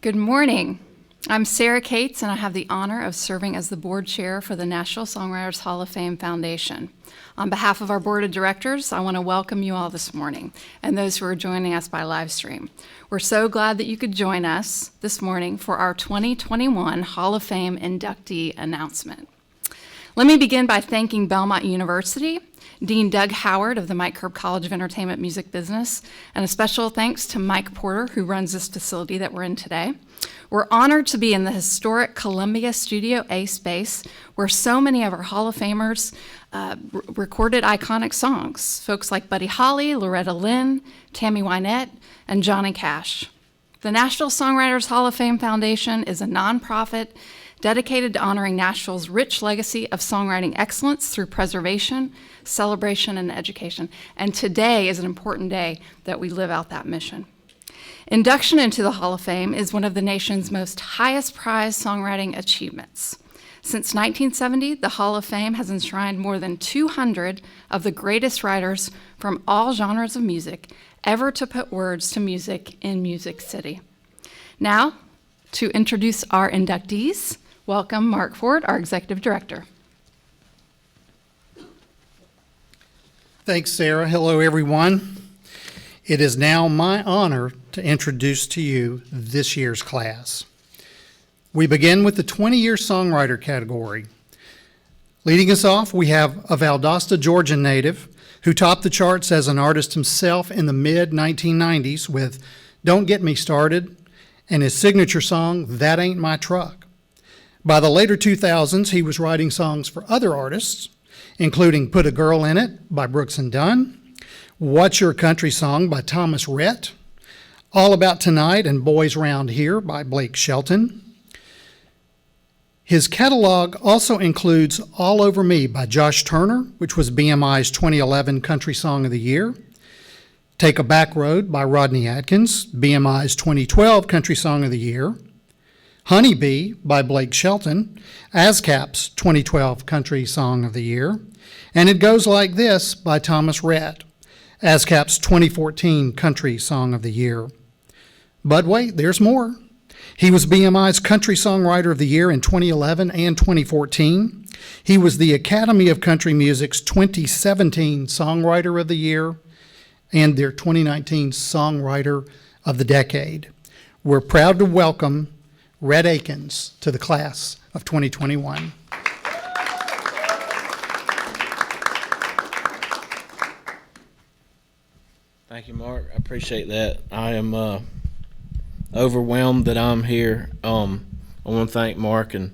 Good morning. I'm Sarah Cates, and I have the honor of serving as the board chair for the Nashville Songwriters Hall of Fame Foundation. On behalf of our board of directors, I want to welcome you all this morning and those who are joining us by live stream. We're so glad that you could join us this morning for our 2021 Hall of Fame inductee announcement. Let me begin by thanking Belmont University, Dean Doug Howard of the Mike Curb College of Entertainment Music Business, and a special thanks to Mike Porter, who runs this facility that we're in today. We're honored to be in the historic Columbia Studio A space, where so many of our Hall of Famers recorded iconic songs, folks like Buddy Holly, Loretta Lynn, Tammy Wynette, and Johnny Cash. The Nashville Songwriters Hall of Fame Foundation is a nonprofit dedicated to honoring Nashville's rich legacy of songwriting excellence through preservation, celebration, and education. And today is an important day that we live out that mission. Induction into the Hall of Fame is one of the nation's most highest prized songwriting achievements. Since 1970, the Hall of Fame has enshrined more than 200 of the greatest writers from all genres of music ever to put words to music in Music City. Now, to introduce our inductees, welcome Mark Ford, our Executive Director. Thanks, Sarah. Hello, everyone. It is now my honor to introduce to you this year's class. We begin with the 20-year songwriter category. Leading us off, we have a Valdosta, Georgia native who topped the charts as an artist himself in the mid-1990s with Don't Get Me Started and his signature song, That Ain't My Truck. By the later 2000s, he was writing songs for other artists, including Put a Girl in It by Brooks and Dunn, What's Your Country Song by Thomas Rhett, All About Tonight and Boys Round Here by Blake Shelton. His catalog also includes All Over Me by Josh Turner, which was BMI's 2011 Country Song of the Year, Take a Back Road by Rodney Atkins, BMI's 2012 Country Song of the Year, Honeybee by Blake Shelton, ASCAP's 2012 Country Song of the Year, and It Goes Like This by Thomas Rhett, ASCAP's 2014 Country Song of the Year. But wait, there's more. He was BMI's Country Songwriter of the Year in 2011 and 2014. He was the Academy of Country Music's 2017 Songwriter of the Year and their 2019 Songwriter of the Decade. We're proud to welcome Rhett Akins to the class of 2021. Thank you, Mark. I appreciate that. I am overwhelmed that I'm here. I want to thank Mark and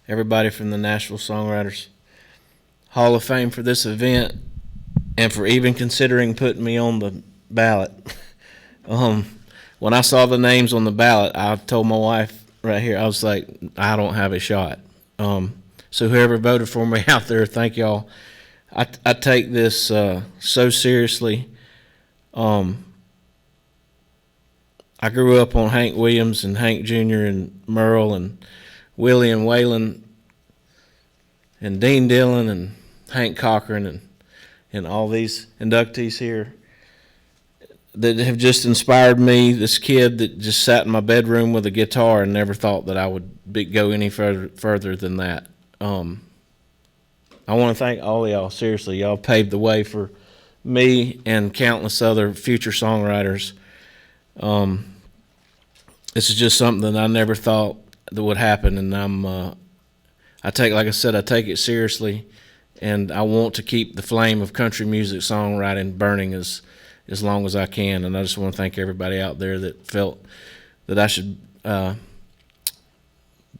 everybody from the Nashville Songwriters Hall of Fame for this event and for even considering putting me on the ballot. When I saw the names on the ballot, I told my wife right here, I was like, I don't have a shot. So whoever voted for me out there, thank y'all. I take this so seriously. I grew up on Hank Williams and Hank Jr. and Merle and Willie and Waylon and Dean Dillon and Hank Cochran and all these inductees here that have just inspired me. This kid that just sat in my bedroom with a guitar and never thought that I would go any further than that. I want to thank all of y'all. Seriously, y'all paved the way for me and countless other future songwriters. This is just something that I never thought that would happen, and I take it seriously, and I want to keep the flame of country music songwriting burning as long as I can. And I just want to thank everybody out there that felt that I should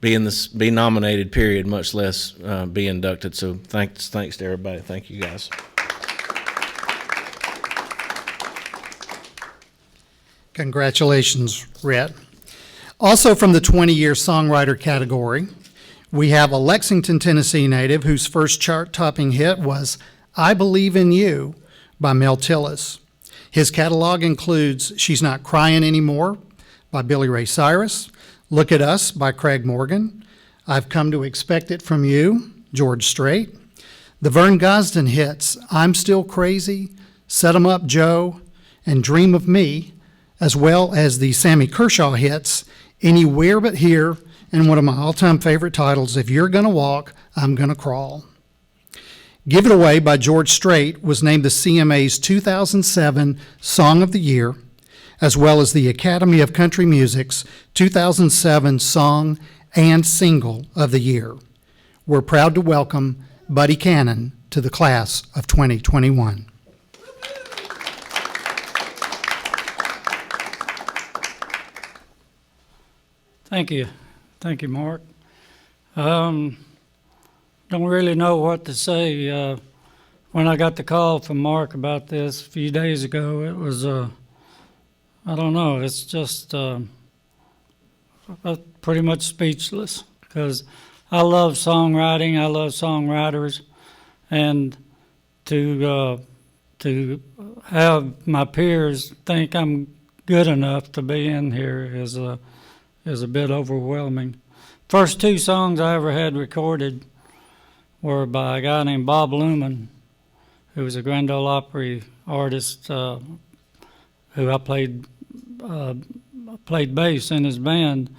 be nominated, period, much less be inducted. So thanks to everybody. Thank you, guys. Congratulations, Rhett. Also from the 20-year songwriter category, we have a Lexington, Tennessee native whose first chart-topping hit was I Believe in You by Mel Tillis. His catalog includes She's Not Crying Anymore by Billy Ray Cyrus, Look at Us by Craig Morgan, I've Come to Expect It from You, George Strait, the Vern Gosdin hits I'm Still Crazy, Set 'em Up Joe, and Dream of Me, as well as the Sammy Kershaw hits Anywhere But Here, and one of my all-time favorite titles, If You're Gonna Walk, I'm Gonna Crawl. Give It Away by George Strait was named the CMA's 2007 Song of the Year, as well as the Academy of Country Music's 2007 Song and Single of the Year. We're proud to welcome Buddy Cannon to the class of 2021. Thank you. Thank you, Mark. Don't really know what to say. When I got the call from Mark about this a few days ago, it was, I don't know, it's just pretty much speechless, because I love songwriting, I love songwriters, and to have my peers think I'm good enough to be in here is a bit overwhelming. First two songs I ever had recorded were by a guy named Bob Luman, who was a Grand Ole Opry artist who I played bass in his band,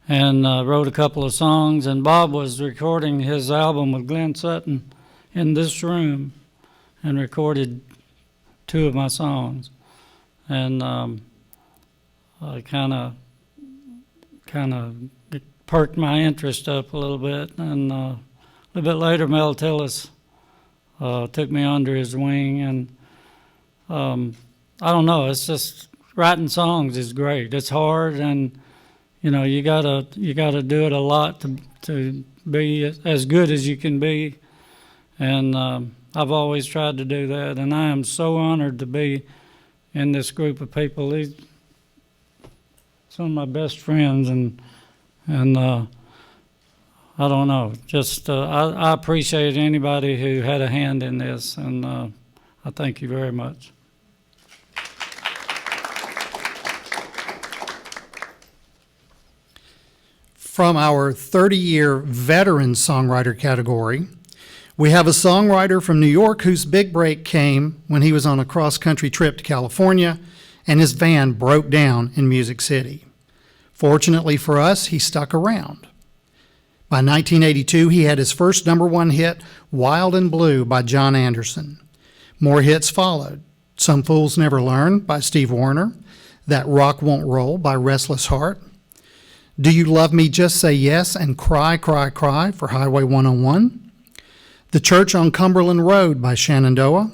and wrote a couple of songs. And Bob was recording his album with Glenn Sutton in this room and recorded two of my songs. And I kind of perked my interest up a little bit. And a little bit later, Mel Tillis took me under his wing. And I don't know, it's just writing songs is great. It's hard, and you gotta do it a lot to be as good as you can be. And I've always tried to do that, and I am so honored to be in this group of people. These some of my best friends, and I don't know, just I appreciate anybody who had a hand in this, and I thank you very much. From our 30-year veteran songwriter category, we have a songwriter from New York whose big break came when he was on a cross-country trip to California and his van broke down in Music City. Fortunately for us, he stuck around. By 1982, he had his first #1 hit, Wild and Blue by John Anderson. More hits followed. Some Fools Never Learn by Steve Wariner, That Rock Won't Roll by Restless Heart, Do You Love Me, Just Say Yes, and Cry, Cry, Cry for Highway 101, The Church on Cumberland Road by Shenandoah,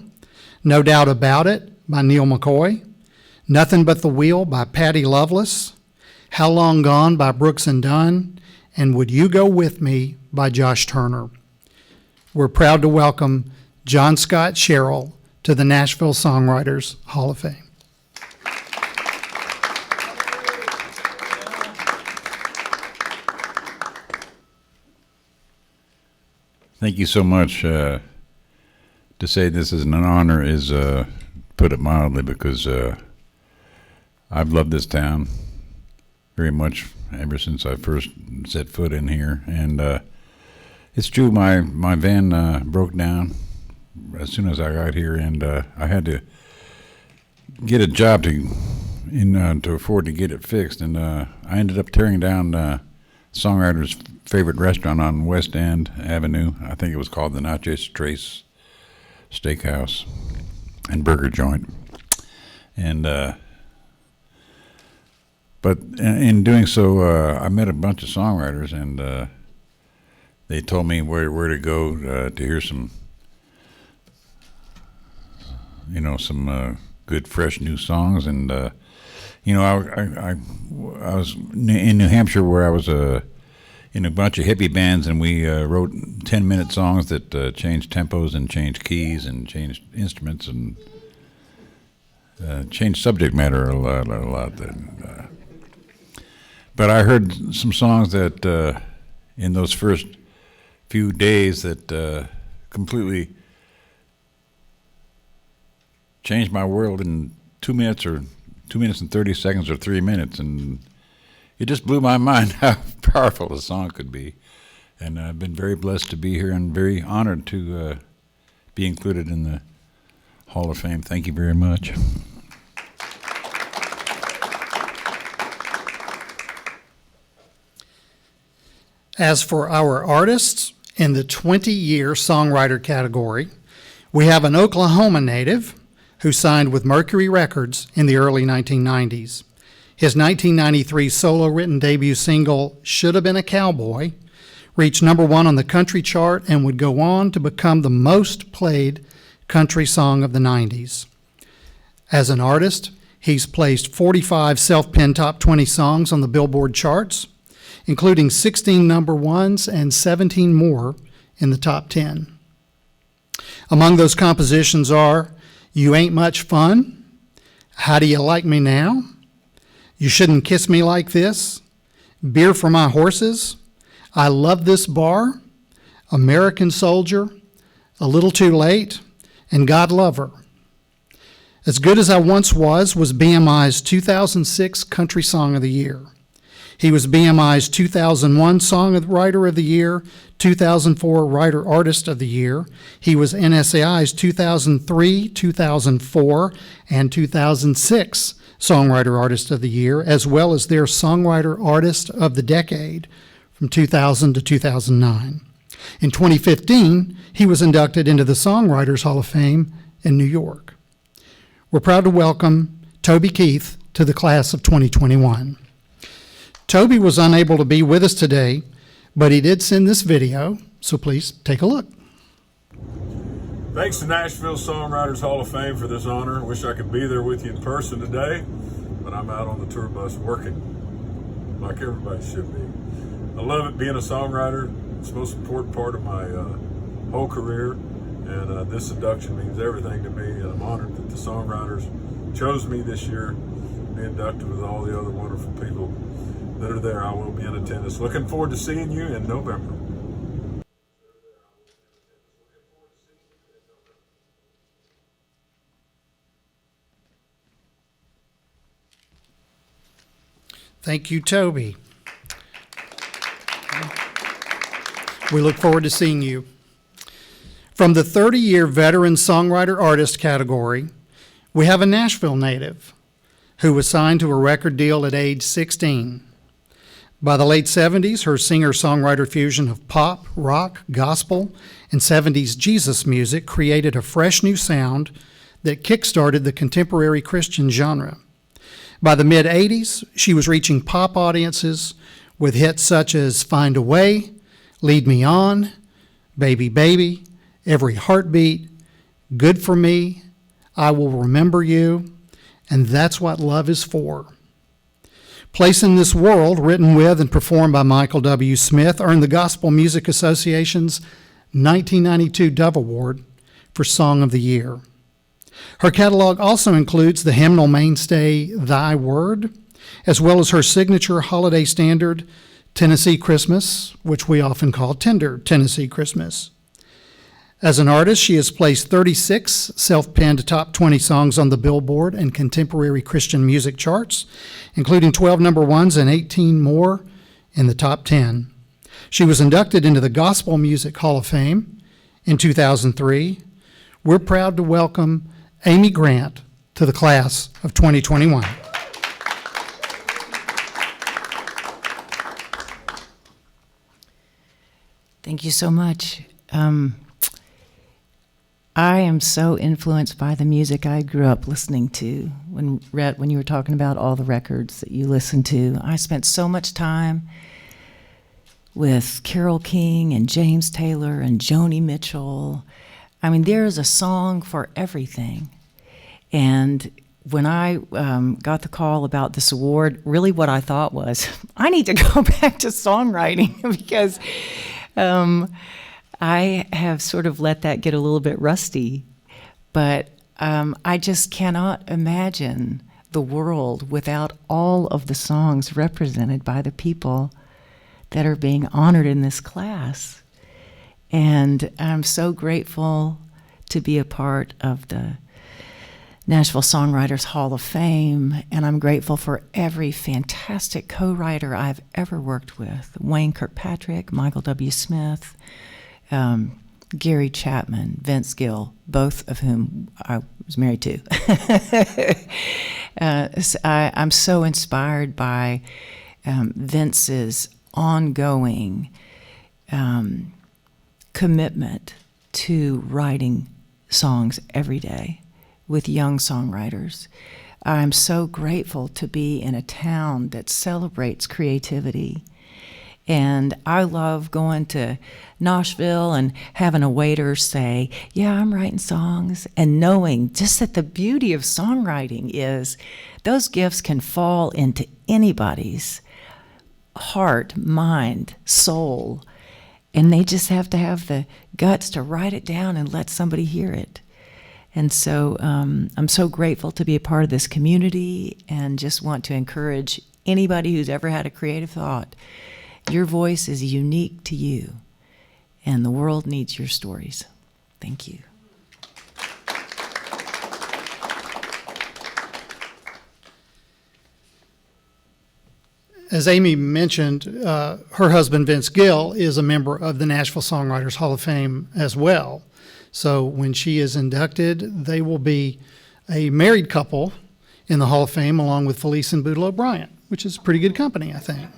No Doubt About It by Neil McCoy, Nothing But the Wheel by Patty Loveless, How Long Gone by Brooks and Dunn, and Would You Go With Me by Josh Turner. We're proud to welcome John Scott Sherrill to the Nashville Songwriters Hall of Fame. Thank you so much. To say this is an honor is, put it mildly, because I've loved this town very much ever since I first set foot in here. And it's true, my van broke down as soon as I got here, and I had to get a job to afford to get it fixed. And I ended up tearing down Songwriters' favorite restaurant on West End Avenue. I think it was called the Natchez Trace Steakhouse and Burger Joint. And but in doing so, I met a bunch of songwriters, and they told me where to go to hear some, some good, fresh new songs. And I was in New Hampshire, where I was in a bunch of hippie bands, and we wrote 10-minute songs that changed tempos and changed keys and changed instruments and changed subject matter a lot. But I heard some songs that in those first few days that completely changed my world in 2 minutes or 2 minutes and 30 seconds or 3 minutes, and it just blew my mind how powerful a song could be. And I've been very blessed to be here and very honored to be included in the Hall of Fame. Thank you very much. As for our artists, in the 20-year songwriter category, we have an Oklahoma native who signed with Mercury Records in the early 1990s. His 1993 solo-written debut single, Should Have Been a Cowboy, reached #1 on the country chart and would go on to become the most played country song of the 90s. As an artist, he's placed 45 self-penned top 20 songs on the Billboard charts, including 16 #1s and 17 more in the top 10. Among those compositions are You Ain't Much Fun, How Do You Like Me Now, You Shouldn't Kiss Me Like This, Beer for My Horses, I Love This Bar, American Soldier, A Little Too Late, and God Love Her. As Good As I Once Was BMI's 2006 Country Song of the Year. He was BMI's 2001 Songwriter of the Year, 2004 Writer Artist of the Year. He was NSAI's 2003, 2004, and 2006 Songwriter Artist of the Year, as well as their Songwriter Artist of the Decade from 2000 to 2009. In 2015, he was inducted into the Songwriters Hall of Fame in New York. We're proud to welcome Toby Keith to the class of 2021. Toby was unable to be with us today, but he did send this video, so please take a look. Thanks to Nashville Songwriters Hall of Fame for this honor. Wish I could be there with you in person today, but I'm out on the tour bus working, like everybody should be. I love it being a songwriter. It's the most important part of my whole career, and this induction means everything to me, and I'm honored that the songwriters chose me this year to be inducted with all the other wonderful people that are there. I will be in attendance. Looking forward to seeing you in November. Thank you, Toby. We look forward to seeing you. From the 30-year veteran songwriter artist category, we have a Nashville native who was signed to a record deal at age 16. By the late 70s, her singer-songwriter fusion of pop, rock, gospel, and 70s Jesus music created a fresh new sound that kick-started the contemporary Christian genre. By the mid-80s, she was reaching pop audiences with hits such as Find a Way, Lead Me On, Baby Baby, Every Heartbeat, Good for Me, I Will Remember You, and That's What Love Is For. Place in This World, written with and performed by Michael W. Smith, earned the Gospel Music Association's 1992 Dove Award for Song of the Year. Her catalog also includes the hymnal mainstay Thy Word, as well as her signature holiday standard, Tennessee Christmas, which we often call Tender Tennessee Christmas. As an artist, she has placed 36 self-penned top 20 songs on the Billboard and contemporary Christian music charts, including 12 #1s and 18 more in the top 10. She was inducted into the Gospel Music Hall of Fame in 2003. We're proud to welcome Amy Grant to the class of 2021. Thank you so much. I am so influenced by the music I grew up listening to. Rhett, when you were talking about all the records that you listened to, I spent so much time with Carole King and James Taylor and Joni Mitchell. I mean, there is a song for everything. And when I got the call about this award, really what I thought was, I need to go back to songwriting because I have sort of let that get a little bit rusty. But I just cannot imagine the world without all of the songs represented by the people that are being honored in this class. And I'm so grateful to be a part of the Nashville Songwriters Hall of Fame, and I'm grateful for every fantastic co-writer I've ever worked with. Wayne Kirkpatrick, Michael W. Smith, Gary Chapman, Vince Gill, both of whom I was married to. I'm so inspired by Vince's ongoing commitment to writing songs every day with young songwriters. I'm so grateful to be in a town that celebrates creativity. And I love going to Nashville and having a waiter say, yeah, I'm writing songs, and knowing just that the beauty of songwriting is those gifts can fall into anybody's heart, mind, soul, and they just have to have the guts to write it down and let somebody hear it. And so I'm so grateful to be a part of this community, and just want to encourage anybody who's ever had a creative thought. Your voice is unique to you, and the world needs your stories. Thank you. As Amy mentioned, her husband, Vince Gill, is a member of the Nashville Songwriters Hall of Fame as well. So when she is inducted, they will be a married couple in the Hall of Fame, along with Felice and Boodle O'Brien, which is pretty good company, I think.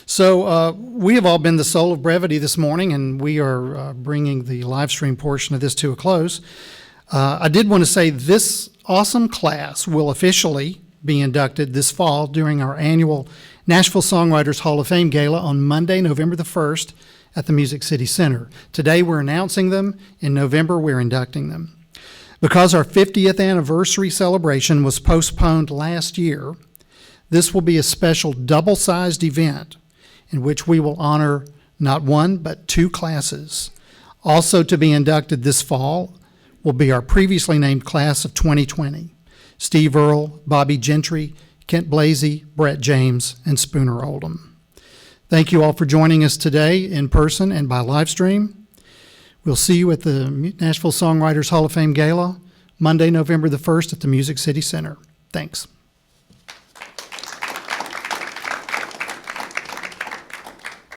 So we have all been the soul of brevity this morning, and we are bringing the live stream portion of this to a close. I did want to say this awesome class will officially be inducted this fall during our annual Nashville Songwriters Hall of Fame Gala on Monday, November the 1st at the Music City Center. Today we're announcing them. In November we're inducting them. Because our 50th anniversary celebration was postponed last year, this will be a special double-sized event in which we will honor not one but two classes. Also to be inducted this fall will be our previously named class of 2020. Steve Earle, Bobby Gentry, Kent Blasey, Brett James, and Spooner Oldham. Thank you all for joining us today in person and by live stream. We'll see you at the Nashville Songwriters Hall of Fame Gala, Monday, November the 1st at the Music City Center. Thanks.